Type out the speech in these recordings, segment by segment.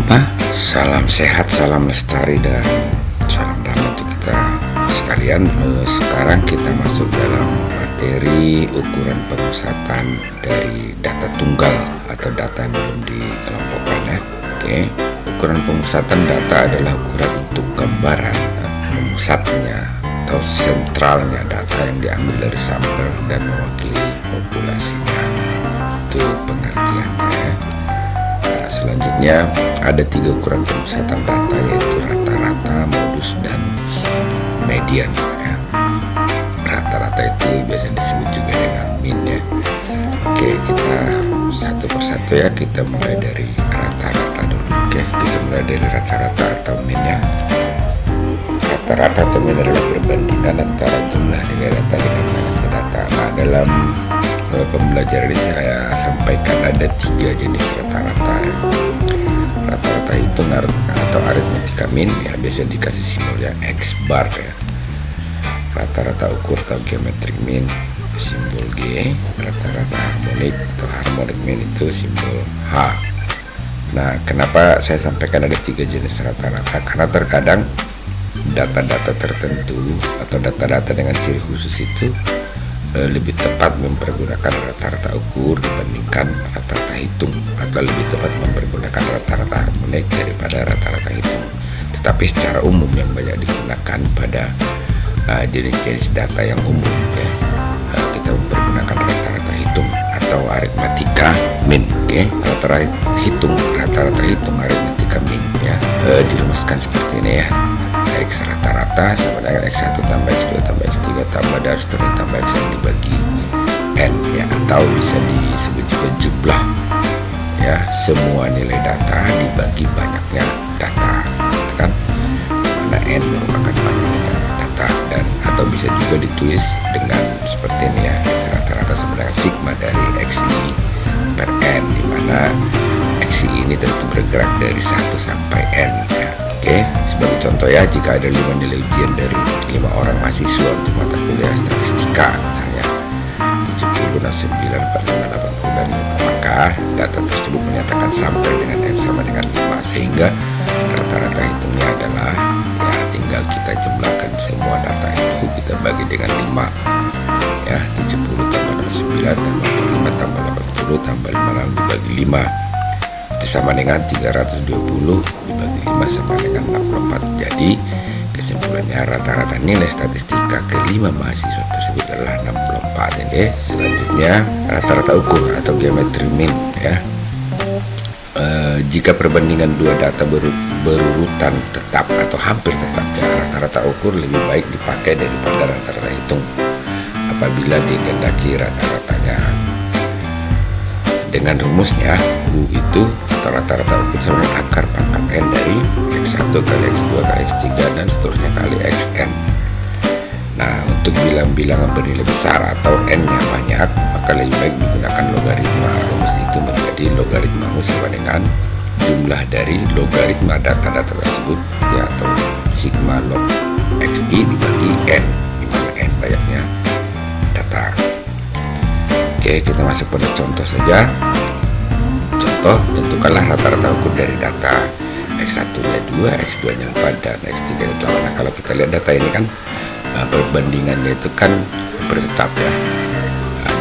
jumpa. Salam sehat, salam lestari, dan salam damai untuk kita sekalian. Sekarang kita masuk dalam materi ukuran pemusatan dari data tunggal atau data yang belum dikelompokkan ya. Oke, ukuran pemusatan data adalah ukuran untuk gambaran pemusatnya atau sentralnya data yang diambil dari sampel dan mewakili populasinya. Itu pengertiannya. Nah, selanjutnya ada 3 ukuran pemusatan data, yaitu rata-rata, modus, dan median ya. Rata-rata itu biasa disebut juga dengan min ya. Oke, kita satu persatu ya. Kita mulai dari rata-rata dulu. Oke, kita mulai dari rata-rata atau min ya. Rata-rata atau min adalah perbandingan antara jumlah nilai data dengan banyaknya data. Nah, dalam pembelajaran ini saya sampaikan ada 3 jenis rata-rata ya. Rata-rata hitung atau aritmetika min ya, biasa dikasih simbolnya X bar ya. Rata-rata ukur atau geometrik min simbol G. Rata-rata harmonik atau harmonic min itu simbol H. Nah, kenapa saya sampaikan ada 3 jenis rata-rata? Karena terkadang data-data tertentu atau data-data dengan ciri khusus itu lebih tepat mempergunakan rata-rata ukur dibandingkan rata-rata hitung, atau lebih tepat mempergunakan rata-rata harmonik daripada rata-rata hitung. Tetapi secara umum yang banyak digunakan pada jenis-jenis data yang umum ya, kita mempergunakan rata-rata hitung atau aritmetika min ya. Rata-rata hitung aritmetika min ya, dirumuskan seperti ini ya. X rata-rata sama dengan X1 tambah X2 tambah X3 tambah dan seterusnya tambah X dibagi N ya, atau bisa disebut juga jumlah ya, semua nilai data dibagi banyaknya data kan, mana N merupakan banyaknya data, dan atau bisa juga ditulis dengan seperti ini ya, X rata-rata sebenarnya sigma dari XI per N, dimana XI ini tentu bergerak dari 1 sampai N ya. Oke, sebagai contoh ya, jika ada 5 nilai ujian dari 5 orang mahasiswa untuk mata kuliah statistika misalnya 70, 9, 45, 80, dan 5, maka data tersebut menyatakan sampel dengan N sama dengan 5, sehingga rata-rata hitungnya adalah ya, tinggal kita jumlahkan semua data itu, kita bagi dengan 5 ya, 70 tambah 9 tambah 5 tambah 80 tambah 5 dibagi 5 itu sama dengan 320 dibagi 5 sama dengan 64. Jadi kesimpulannya rata-rata nilai statistika kelima mahasiswa tersebut adalah 64 ya. Selanjutnya rata-rata ukur atau geometri min ya. Jika perbandingan 2 data berurutan tetap atau hampir tetap ya, rata-rata ukur lebih baik dipakai daripada rata-rata hitung apabila dikehendaki rata-ratanya. Dengan rumusnya, U itu rata-rata ukur sama dengan akar pangkat N dari X1 kali X2 kali X3 dan seterusnya kali Xn. Nah, untuk bilang-bilangan bernilai besar atau N-nya banyak, maka lebih baik digunakan logaritma. Rumus itu menjadi logaritma sama dengan jumlah dari logaritma data-data tersebut ya, atau sigma log XI dibagi N, di mana N banyaknya data. Oke, kita masuk pada contoh saja. Contoh, tentukanlah rata-rata ukur dari data X1-nya 2, X2-nya 4, dan X3-nya 8. Nah, kalau kita lihat data ini kan perbandingannya itu kan bertetap ya.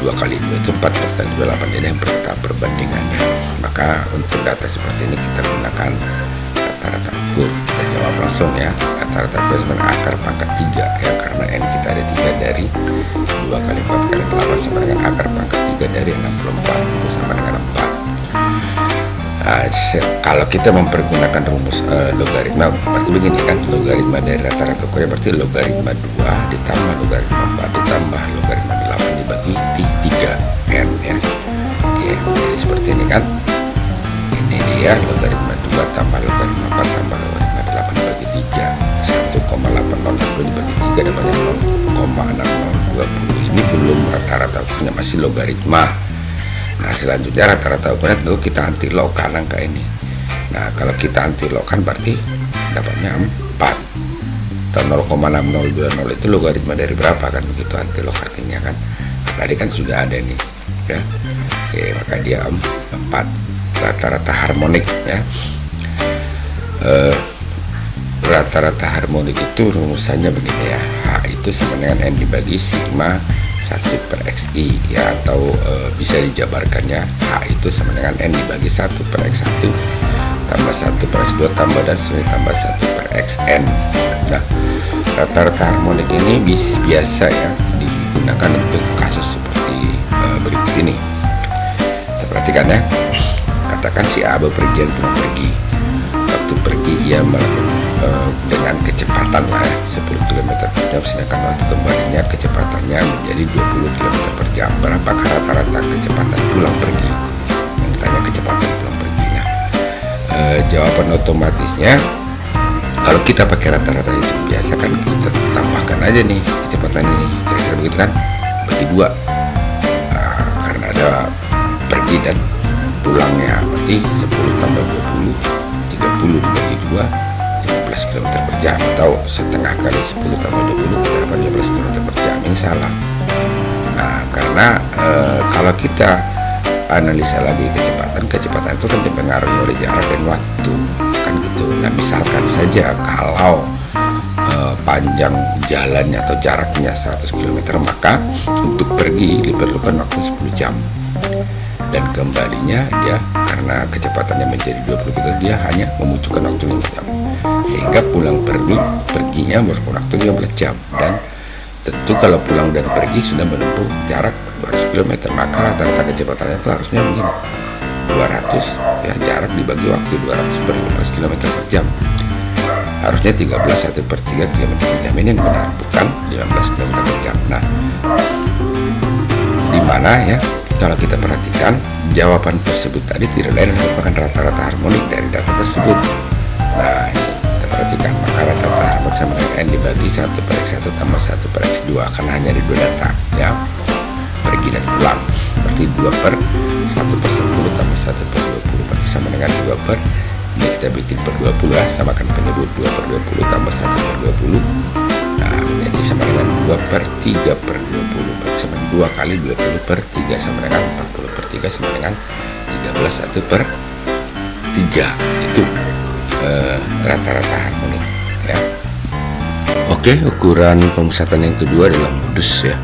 2 kali 2 itu 4, 4 kali 2, 8, jadi yang bertetap perbandingannya. Maka untuk data seperti ini kita gunakan rata-rata ukur. Kita jawab langsung ya. Rata-rata ukur sebenarnya akar pangkat 3 ya, karena N kita ada 3 dari 2 kali 4 kali 8 sama dengan akar pangkat 3 dari 64, itu sama dengan 4. Nah, kalau kita mempergunakan rumus logaritma, berarti begini kan, logaritma dari rata-rata ukurnya berarti logaritma 2 ditambah logaritma 4 ditambah logaritma 8 dibagi 3 N ya. Oke, jadi seperti ini kan. Ini dia logaritma 2 tambah logaritma 4 tambah logaritma 8 dibagi 3. 1,800 dibagi 3 dapatnya 0,6020. Ini belum rata-rata ukurnya, masih logaritma. Nah, selanjutnya rata-rata ukurnya tentu kita anti log kanan ke ini. Nah, kalau kita anti log kan berarti dapatnya 4. Atau 0,6020 itu logaritma dari berapa kan, begitu anti log artinya kan. Tadi kan sudah ada nih ya. Oke, maka dia 4. Rata-rata harmonik ya. Rata-rata harmonik itu rumusannya begini ya, H itu sama dengan N dibagi sigma 1 per XI ya, atau bisa dijabarkannya H itu sama dengan N dibagi 1 per X1 tambah 1 per X2 tambah dan semuanya tambah 1 per Xn. Nah, rata-rata harmonik ini biasa ya digunakan untuk kasus seperti berikut ini. Kita perhatikan ya, katakan si A bepergian pulang pergi. Waktu pergi ia dengan kecepatan lah 10 km per jam, sedangkan waktu kembalinya kecepatannya menjadi 20 km per jam. Berapakah rata-rata kecepatan pulang pergi? Yang ditanya kecepatan pulang pergi. Nah, jawaban otomatisnya kalau kita pakai rata-rata itu biasa kan kita tambahkan aja nih kecepatan ini, kira-kira begitu kan, bagi 2. Nah, karena ada pergi dan pulangnya, berarti 10 tambah 20, 30 dibagi 2, 15 km per jam, atau setengah kali 10 tambah 20, 15 km per jam. Ini salah. Nah, karena kalau kita analisa lagi kecepatan itu kan dipengaruhi oleh jarak dan waktu, kan gitu. Nah, misalkan saja kalau panjang jalannya atau jaraknya 100 km, maka untuk pergi diperlukan waktu 10 jam. Dan kembalinya dia karena kecepatannya menjadi 20 km, dia hanya membutuhkan waktu 5 jam, sehingga pulang perginya membutuhkan waktu 15 jam. Dan tentu kalau pulang dan pergi sudah menempuh jarak 200 km, maka rata-rata kecepatannya itu harusnya mungkin 200 ya, jarak dibagi waktu 200 per 15 km per jam, harusnya 13 1 per 3 km per jam. Ini benar, bukan 15 km per jam. Nah, di mana ya, kalau kita perhatikan jawaban tersebut tadi tidak lain merupakan rata-rata harmonik dari data tersebut. Nah, ini kita perhatikan, maka rata-rata harmonik sama dengan N dibagi 1 per X1 tambah 1 per X2, karena hanya ada 2 data ya, pergi dan pulang. Berarti 2 per 1 per 10 tambah 1 per 20, berarti sama dengan 2 per, ini kita bikin per 20 ya, samakan penyebut 2 per 20 tambah 1 per 20. Nah, menjadi sama dengan 2 per 3 per 20, berarti sama 2 kali 20 per 3 sama dengan 40 per 3 sama dengan 13 1 per 3. Itu rata-rata harmonik ya. Oke, ukuran pemusatan yang kedua adalah modus ya.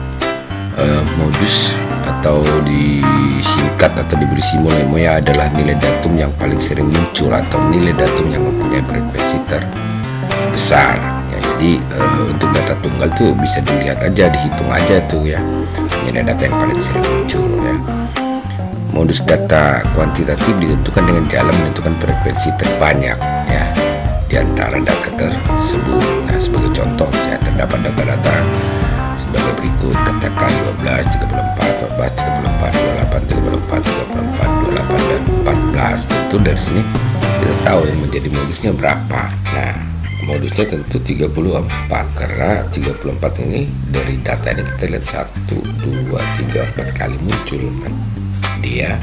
Modus atau disingkat atau diberi simbol MOA adalah nilai datum yang paling sering muncul atau nilai datum yang mempunyai frekuensi terbesar ya. Jadi untuk data tunggal tuh bisa dilihat aja, dihitung aja tuh ya, nilai data yang paling sering muncul ya. Modus data kuantitatif ditentukan dengan jalan menentukan frekuensi terbanyak ya di antara data tersebut. Nah, sebagai contoh ya, terdapat data-data sebagai berikut, katakan 12, 34, 14, 34, 28, 34, 34, 28 dan 14. Tentu dari sini kita tahu yang menjadi modusnya berapa. Nah, modusnya tentu 34, karena 34 ini dari data ini kita lihat 1, 2, 3, 4 kali muncul kan, dia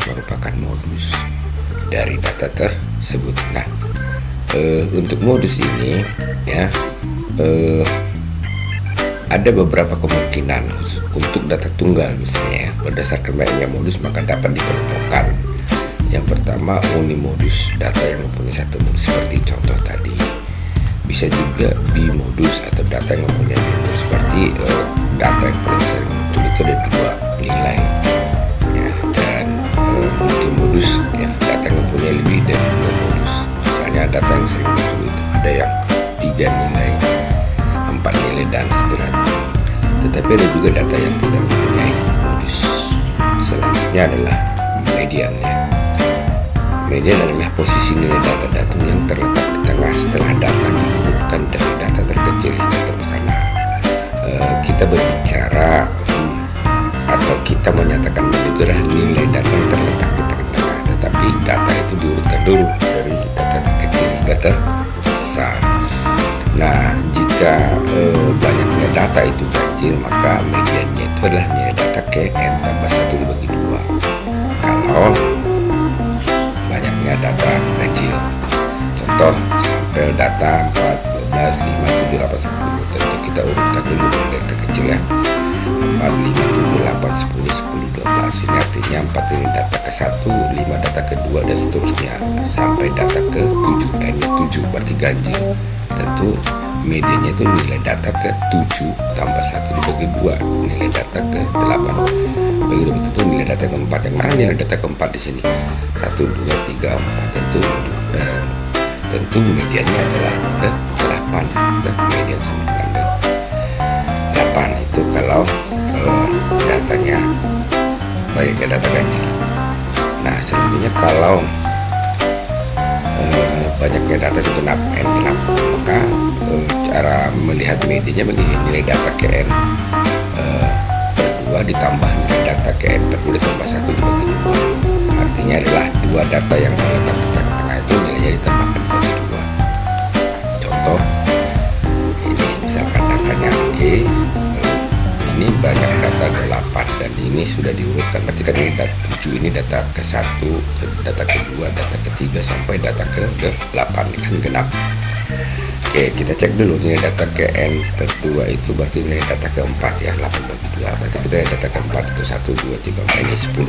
merupakan modus dari data tersebut. Nah, untuk modus ini ya, ada beberapa kemungkinan untuk data tunggal misalnya ya. Berdasarkan banyaknya modus maka dapat dikelompokkan. Yang pertama, unimodus, data yang mempunyai satu modus seperti contoh tadi. Bisa juga bimodus atau data yang mempunyai modus, seperti data yang paling sering muncul itu ada 2 nilai ya. Dan multimodus ya, data yang mempunyai lebih dari 2 modus. Misalnya data yang sering muncul itu ada yang 3 nilai, 4 nilai dan seterusnya. Tetapi ada juga data yang tidak mempunyai modus. Selanjutnya adalah median ya. Median adalah posisi nilai data datum yang terletak di tengah setelah data diurutkan dari data terkecil hingga terbesar. Kita berbicara atau kita menyatakan menyerah nilai data yang terletak di tengah-tengah, tetapi data itu diurutkan dulu dari data terkecil hingga terbesar. Nah, jika banyaknya data itu ganjil, maka mediannya itu adalah nilai data ke N tambah 1 dibagi 2. Kalau banyaknya data ganjil, contoh sampel data 4, 12, 5, 7, 8, 10, tentu kita urutkan dulu dari terkecil ya, 4, 5, 7, 8, 10, 10, 12. Ingat artinya 4 ini data ke 1, 5 data ke 2, dan seterusnya sampai data ke 7. N 7 berarti ganjil. Tentu medianya itu nilai data ke 7 tambah 1 dibagi 2, nilai data ke 8. Begitu tentu nilai data keempat. Yang mana nilai data keempat di sini? 1, 2, 3, 4. Tentu medianya adalah ke 8. Median sama dengan 8 itu kalau datanya banyaknya data ganjil. Nah, selanjutnya kalau banyaknya data itu genap, N genap, maka cara melihat medianya begini: nilai data ke N per 2 ditambah nilai data ke N per 2 ditambah 1 dibagi 2. Artinya adalah dua data yang terletak di tengah-tengah itu nilainya ditambahkan bagi 2. Contoh ini misalkan datanya E, ini banyak data 8 dan ini sudah diurutkan, berarti kan ini data 7, ini data ke 1, data ke 2, data ke 3 sampai data ke 8, ini kan genap. Oke, kita cek dulu nilai data ke N per 2 itu berarti nilai data ke 4 ya, 8 bagi 2, berarti kita nilai data ke 4 itu 1, 2, 3, 4, ini 10.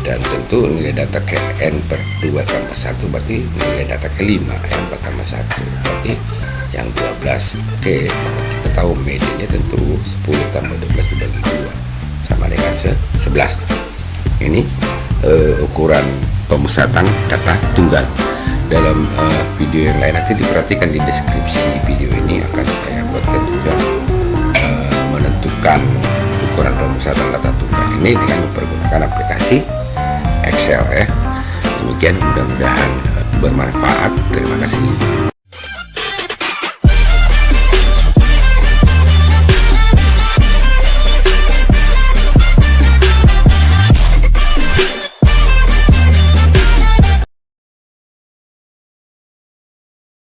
Dan tentu nilai data ke N per 2 tambah 1 berarti nilai data ke 5, N tambah 1 berarti yang 12. Oke, maka kita tahu medianya tentu 10 tambah 12 dibagi 2 sama dengan 11. Ini ukuran pemusatan data tunggal. Dalam video yang lain nanti diperhatikan di deskripsi video ini akan saya buatkan juga menentukan ukuran pemusatan data tunggal ini dengan mempergunakan aplikasi Excel ya. Demikian, mudah-mudahan bermanfaat. Terima kasih.